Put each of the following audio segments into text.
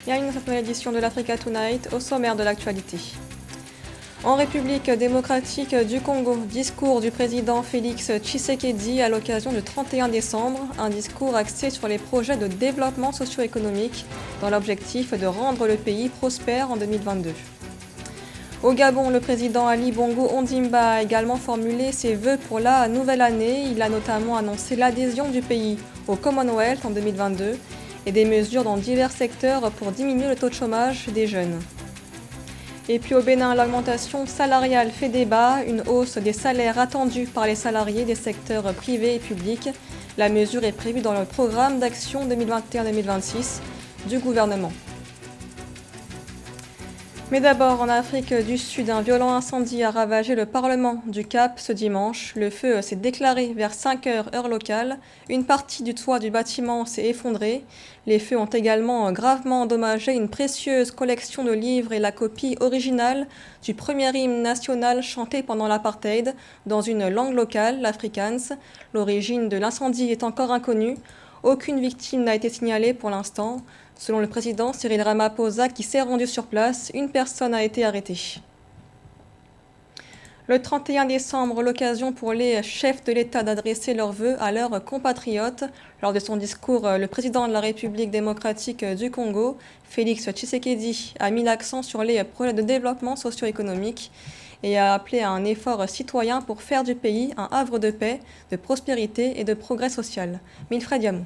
Bienvenue dans cette nouvelle édition de l'Africa Tonight, au sommaire de l'actualité. En République démocratique du Congo, discours du président Félix Tshisekedi à l'occasion du 31 décembre, un discours axé sur les projets de développement socio-économique dans l'objectif de rendre le pays prospère en 2022. Au Gabon, le président Ali Bongo Ondimba a également formulé ses vœux pour la nouvelle année. Il a notamment annoncé l'adhésion du pays au Commonwealth en 2022 et des mesures dans divers secteurs pour diminuer le taux de chômage des jeunes. Et puis au Bénin, l'augmentation salariale fait débat, une hausse des salaires attendue par les salariés des secteurs privés et publics. La mesure est prévue dans le programme d'action 2021-2026 du gouvernement. Mais d'abord, en Afrique du Sud, un violent incendie a ravagé le Parlement du Cap ce dimanche. Le feu s'est déclaré vers 5 heures heure locale. Une partie du toit du bâtiment s'est effondrée. Les feux ont également gravement endommagé une précieuse collection de livres et la copie originale du premier hymne national chanté pendant l'apartheid dans une langue locale, l'afrikaans. L'origine de l'incendie est encore inconnue. Aucune victime n'a été signalée pour l'instant. Selon le président Cyril Ramaphosa, qui s'est rendu sur place, une personne a été arrêtée. Le 31 décembre, l'occasion pour les chefs de l'État d'adresser leurs vœux à leurs compatriotes. Lors de son discours, le président de la République démocratique du Congo, Félix Tshisekedi, a mis l'accent sur les projets de développement socio-économique et a appelé à un effort citoyen pour faire du pays un havre de paix, de prospérité et de progrès social. Wilfred Yamou.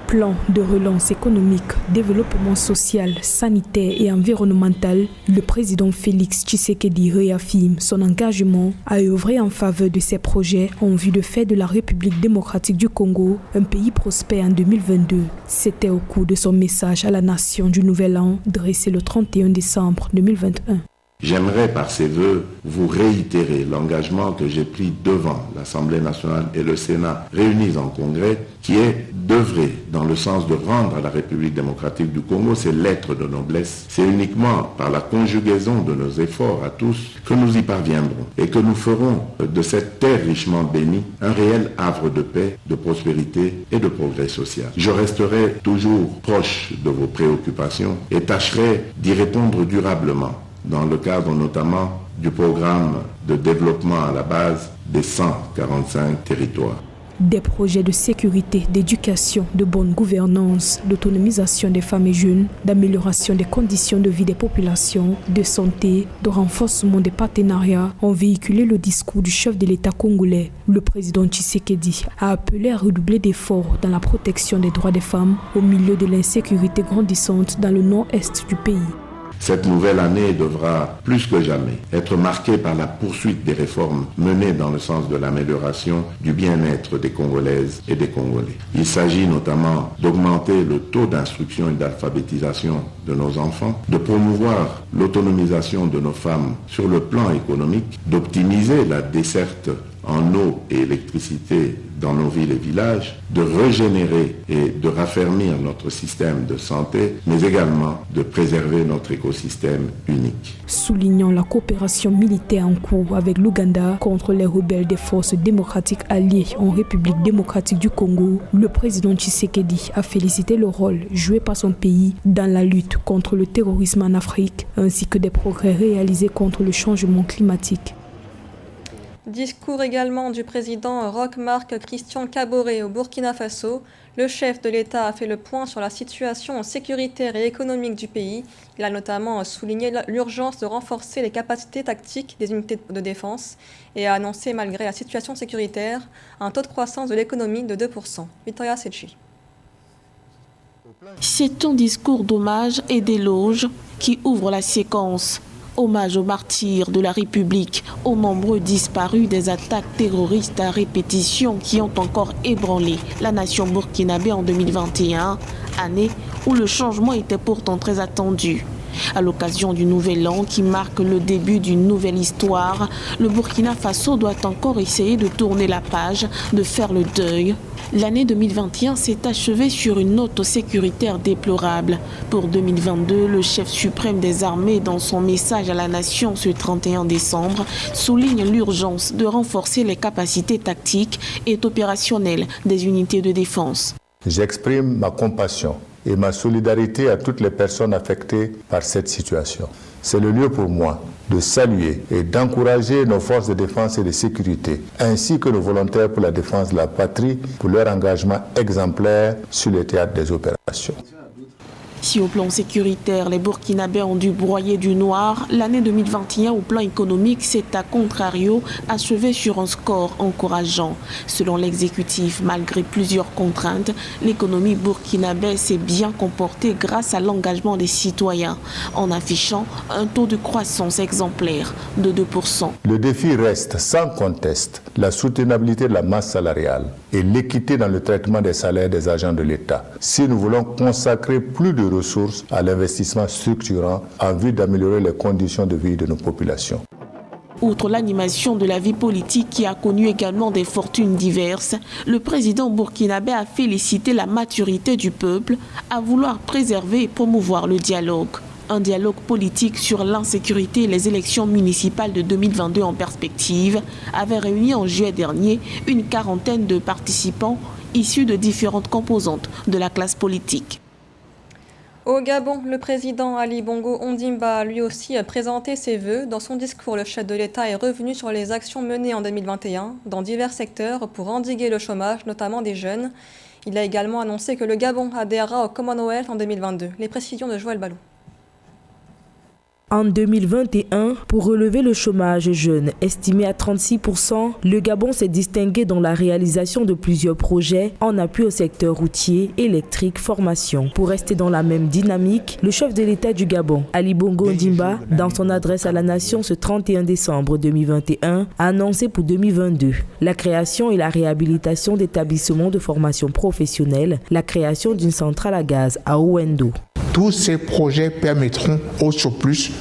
Plan de relance économique, développement social, sanitaire et environnemental, le président Félix Tshisekedi réaffirme son engagement à œuvrer en faveur de ces projets en vue de faire de la République démocratique du Congo un pays prospère en 2022. C'était au cours de son message à la nation du Nouvel An, dressé le 31 décembre 2021. J'aimerais par ces vœux vous réitérer l'engagement que j'ai pris devant l'Assemblée nationale et le Sénat réunis en congrès, qui est d'œuvrer dans le sens de rendre à la République démocratique du Congo ses lettres de noblesse. C'est uniquement par la conjugaison de nos efforts à tous que nous y parviendrons et que nous ferons de cette terre richement bénie un réel havre de paix, de prospérité et de progrès social. Je resterai toujours proche de vos préoccupations et tâcherai d'y répondre durablement, dans le cadre notamment du programme de développement à la base des 145 territoires. Des projets de sécurité, d'éducation, de bonne gouvernance, d'autonomisation des femmes et jeunes, d'amélioration des conditions de vie des populations, de santé, de renforcement des partenariats ont véhiculé le discours du chef de l'État congolais. Le président Tshisekedi a appelé à redoubler d'efforts dans la protection des droits des femmes au milieu de l'insécurité grandissante dans le nord-est du pays. Cette nouvelle année devra, plus que jamais, être marquée par la poursuite des réformes menées dans le sens de l'amélioration du bien-être des Congolaises et des Congolais. Il s'agit notamment d'augmenter le taux d'instruction et d'alphabétisation de nos enfants, de promouvoir l'autonomisation de nos femmes sur le plan économique, d'optimiser la desserte en eau et électricité dans nos villes et villages, de régénérer et de raffermir notre système de santé, mais également de préserver notre écosystème unique. Soulignant la coopération militaire en cours avec l'Ouganda contre les rebelles des forces démocratiques alliées en République démocratique du Congo, le président Tshisekedi a félicité le rôle joué par son pays dans la lutte contre le terrorisme en Afrique, ainsi que des progrès réalisés contre le changement climatique. Discours également du président Roch-Marc Christian Kaboré au Burkina Faso. Le chef de l'État a fait le point sur la situation sécuritaire et économique du pays. Il a notamment souligné l'urgence de renforcer les capacités tactiques des unités de défense et a annoncé, malgré la situation sécuritaire, un taux de croissance de l'économie de 2%. Victoria Sechi. C'est un discours d'hommage et d'éloge qui ouvre la séquence. Hommage aux martyrs de la République, aux nombreux disparus des attaques terroristes à répétition qui ont encore ébranlé la nation burkinabé en 2021, année où le changement était pourtant très attendu. À l'occasion du Nouvel An qui marque le début d'une nouvelle histoire, le Burkina Faso doit encore essayer de tourner la page, de faire le deuil. L'année 2021 s'est achevée sur une note sécuritaire déplorable. Pour 2022, le chef suprême des armées, dans son message à la nation ce 31 décembre, souligne l'urgence de renforcer les capacités tactiques et opérationnelles des unités de défense. J'exprime ma compassion et ma solidarité à toutes les personnes affectées par cette situation. C'est le lieu pour moi de saluer et d'encourager nos forces de défense et de sécurité, ainsi que nos volontaires pour la défense de la patrie, pour leur engagement exemplaire sur le théâtre des opérations. Si au plan sécuritaire, les Burkinabés ont dû broyer du noir, l'année 2021 au plan économique s'est à contrario achevé sur un score encourageant. Selon l'exécutif, malgré plusieurs contraintes, l'économie burkinabé s'est bien comportée grâce à l'engagement des citoyens, en affichant un taux de croissance exemplaire de 2%. Le défi reste sans conteste la soutenabilité de la masse salariale et l'équité dans le traitement des salaires des agents de l'État. Si nous voulons consacrer plus de ressources à l'investissement structurant en vue d'améliorer les conditions de vie de nos populations. Outre l'animation de la vie politique qui a connu également des fortunes diverses, le président burkinabé a félicité la maturité du peuple à vouloir préserver et promouvoir le dialogue. Un dialogue politique sur l'insécurité et les élections municipales de 2022 en perspective avait réuni en juillet dernier une quarantaine de participants issus de différentes composantes de la classe politique. Au Gabon, le président Ali Bongo Ondimba a lui aussi présenté ses vœux. Dans son discours, le chef de l'État est revenu sur les actions menées en 2021 dans divers secteurs pour endiguer le chômage, notamment des jeunes. Il a également annoncé que le Gabon adhérera au Commonwealth en 2022. Les précisions de Joël Ballot. En 2021, pour relever le chômage jeune estimé à 36%, le Gabon s'est distingué dans la réalisation de plusieurs projets en appui au secteur routier, électrique, formation. Pour rester dans la même dynamique, le chef de l'État du Gabon, Ali Bongo Ondimba, dans son adresse à la nation ce 31 décembre 2021, a annoncé pour 2022 la création et la réhabilitation d'établissements de formation professionnelle, la création d'une centrale à gaz à Ouendo. Tous ces projets permettront au surplus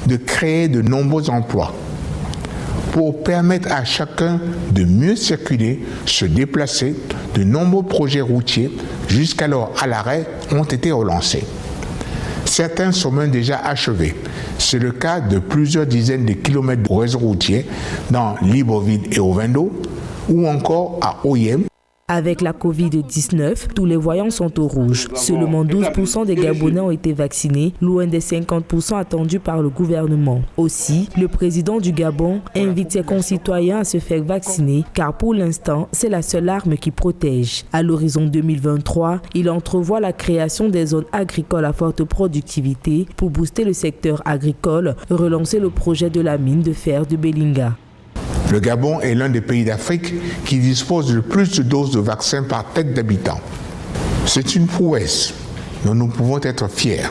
de créer de nombreux emplois pour permettre à chacun de mieux circuler, se déplacer. De nombreux projets routiers, jusqu'alors à l'arrêt, ont été relancés. Certains sont même déjà achevés. C'est le cas de plusieurs dizaines de kilomètres de réseau routier dans Libreville et Ouendo, ou encore à Oyem. Avec la Covid-19, tous les voyants sont au rouge. Seulement 12% des Gabonais ont été vaccinés, loin des 50% attendus par le gouvernement. Aussi, le président du Gabon invite ses concitoyens à se faire vacciner, car pour l'instant, c'est la seule arme qui protège. À l'horizon 2023, il entrevoit la création des zones agricoles à forte productivité pour booster le secteur agricole, relancer le projet de la mine de fer de Belinga. Le Gabon est l'un des pays d'Afrique qui dispose de plus de doses de vaccins par tête d'habitant. C'est une prouesse dont nous pouvons être fiers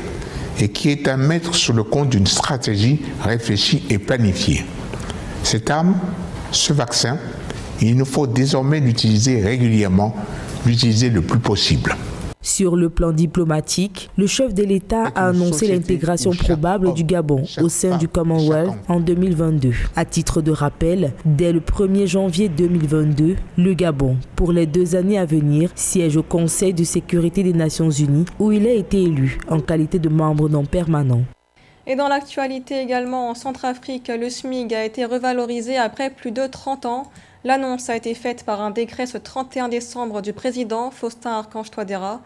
et qui est à mettre sur le compte d'une stratégie réfléchie et planifiée. Cette arme, ce vaccin, il nous faut désormais l'utiliser régulièrement, l'utiliser le plus possible. Sur le plan diplomatique, le chef de l'État a annoncé l'intégration probable du Gabon au sein du Commonwealth en 2022. À titre de rappel, dès le 1er janvier 2022, le Gabon, pour les 2 années à venir, siège au Conseil de sécurité des Nations Unies où il a été élu en qualité de membre non permanent. Et dans l'actualité également, en Centrafrique, le SMIC a été revalorisé après plus de 30 ans. L'annonce a été faite par un décret ce 31 décembre du président Faustin Archange Touadéra,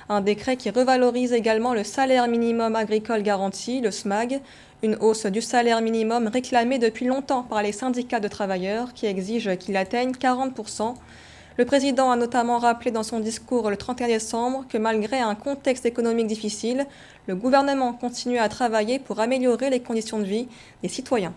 un décret qui revalorise également le salaire minimum agricole garanti, le SMAG, une hausse du salaire minimum réclamée depuis longtemps par les syndicats de travailleurs qui exigent qu'il atteigne 40%. Le président a notamment rappelé dans son discours le 31 décembre que malgré un contexte économique difficile, le gouvernement continue à travailler pour améliorer les conditions de vie des citoyens.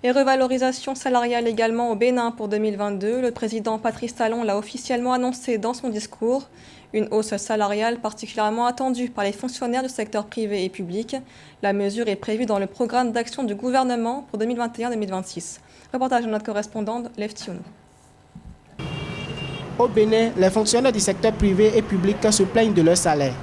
Et revalorisation salariale également au Bénin pour 2022. Le président Patrice Talon l'a officiellement annoncé dans son discours. Une hausse salariale particulièrement attendue par les fonctionnaires du secteur privé et public. La mesure est prévue dans le programme d'action du gouvernement pour 2021-2026. Reportage de notre correspondante, Lev Tionou. Au Bénin, les fonctionnaires du secteur privé et public se plaignent de leur salaire.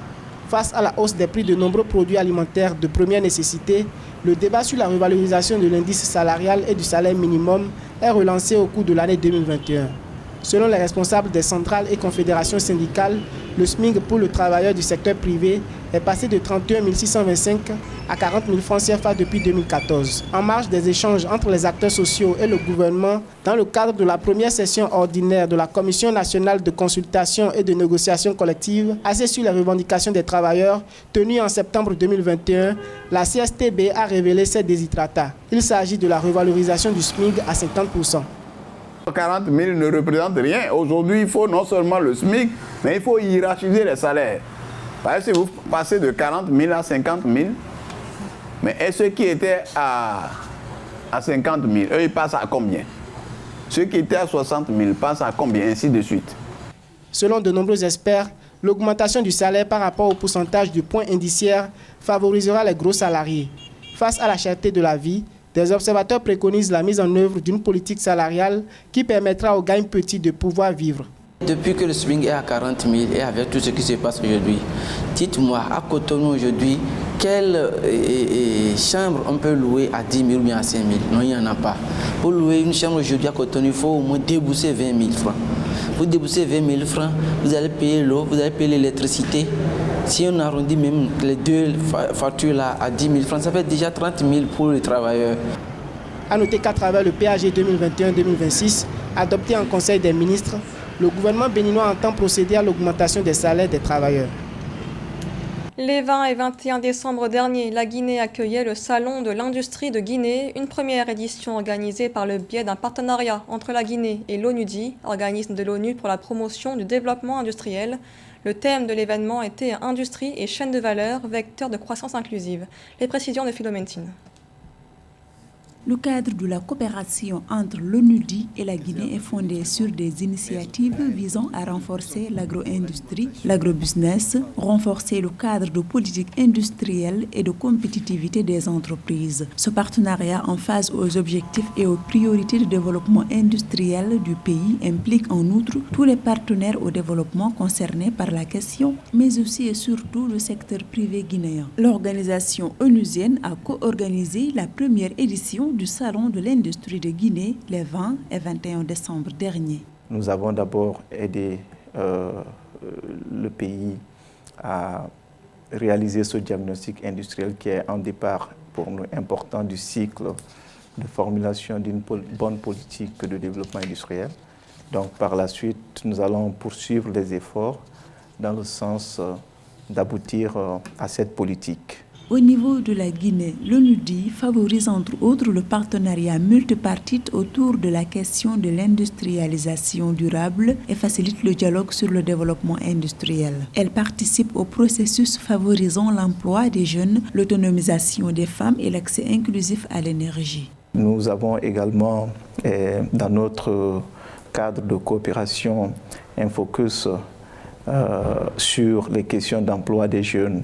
Face à la hausse des prix de nombreux produits alimentaires de première nécessité, le débat sur la revalorisation de l'indice salarial et du salaire minimum est relancé au cours de l'année 2021. Selon les responsables des centrales et confédérations syndicales, le SMIC pour le travailleur du secteur privé est passé de 31 625 à 40 000 francs CFA depuis 2014. En marge des échanges entre les acteurs sociaux et le gouvernement, dans le cadre de la première session ordinaire de la Commission nationale de consultation et de négociation collective, assise sur les revendications des travailleurs, tenue en septembre 2021, la CSTB a révélé ses desiderata. Il s'agit de la revalorisation du SMIC à 50%. 40 000 ne représente rien. Aujourd'hui, il faut non seulement le SMIC, mais il faut hiérarchiser les salaires. Parce que si vous passez de 40 000 à 50 000, mais ceux qui étaient à 50 000, eux, ils passent à combien? Ceux qui étaient à 60 000 passent à combien? Ainsi de suite. Selon de nombreux experts, l'augmentation du salaire par rapport au pourcentage du point indiciaire favorisera les gros salariés. Face à la cherté de la vie, des observateurs préconisent la mise en œuvre d'une politique salariale qui permettra aux gains petits de pouvoir vivre. Depuis que le SMIC est à 40 000 et avec tout ce qui se passe aujourd'hui, dites-moi, à Cotonou aujourd'hui, quelle chambre on peut louer à 10 000 ou bien à 5 000? Non, il n'y en a pas. Pour louer une chambre aujourd'hui à Cotonou, il faut au moins débourser 20 000 francs. Vous déboursez 20 000 francs, vous allez payer l'eau, vous allez payer l'électricité. Si on arrondit même les deux factures là à 10 000 francs, ça fait déjà 30 000 pour les travailleurs. A noter qu'à travers le PAG 2021-2026, adopté en Conseil des ministres, le gouvernement béninois entend procéder à l'augmentation des salaires des travailleurs. Les 20 et 21 décembre dernier, la Guinée accueillait le Salon de l'Industrie de Guinée, une première édition organisée par le biais d'un partenariat entre la Guinée et l'ONUDI, organisme de l'ONU pour la promotion du développement industriel. Le thème de l'événement était Industrie et chaîne de valeur, vecteur de croissance inclusive. Les précisions de Philoméntine. Le cadre de la coopération entre l'ONUDI et la Guinée est fondé sur des initiatives visant à renforcer l'agro-industrie, l'agro-business, renforcer le cadre de politique industrielle et de compétitivité des entreprises. Ce partenariat en phase aux objectifs et aux priorités de développement industriel du pays implique en outre tous les partenaires au développement concernés par la question, mais aussi et surtout le secteur privé guinéen. L'organisation onusienne a co-organisé la première édition du Salon de l'Industrie de Guinée les 20 et 21 décembre dernier. Nous avons d'abord aidé le pays à réaliser ce diagnostic industriel qui est un départ pour nous important du cycle de formulation d'une bonne politique de développement industriel. Donc par la suite, nous allons poursuivre les efforts dans le sens d'aboutir à cette politique. Au niveau de la Guinée, l'ONUDI favorise entre autres le partenariat multipartite autour de la question de l'industrialisation durable et facilite le dialogue sur le développement industriel. Elle participe au processus favorisant l'emploi des jeunes, l'autonomisation des femmes et l'accès inclusif à l'énergie. Nous avons également, dans notre cadre de coopération, un focus sur les questions d'emploi des jeunes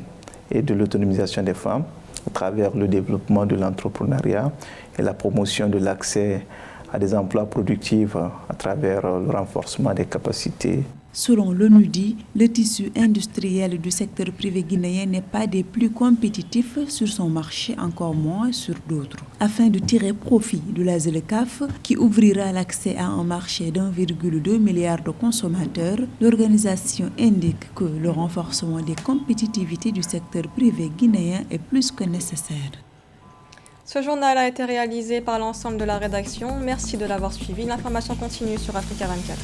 et de l'autonomisation des femmes à travers le développement de l'entrepreneuriat et la promotion de l'accès à des emplois productifs à travers le renforcement des capacités. Selon l'ONUDI, le tissu industriel du secteur privé guinéen n'est pas des plus compétitifs sur son marché, encore moins sur d'autres. Afin de tirer profit de la ZLECAf, qui ouvrira l'accès à un marché d'1,2 milliard de consommateurs, l'organisation indique que le renforcement des compétitivités du secteur privé guinéen est plus que nécessaire. Ce journal a été réalisé par l'ensemble de la rédaction. Merci de l'avoir suivi. L'information continue sur Africa 24.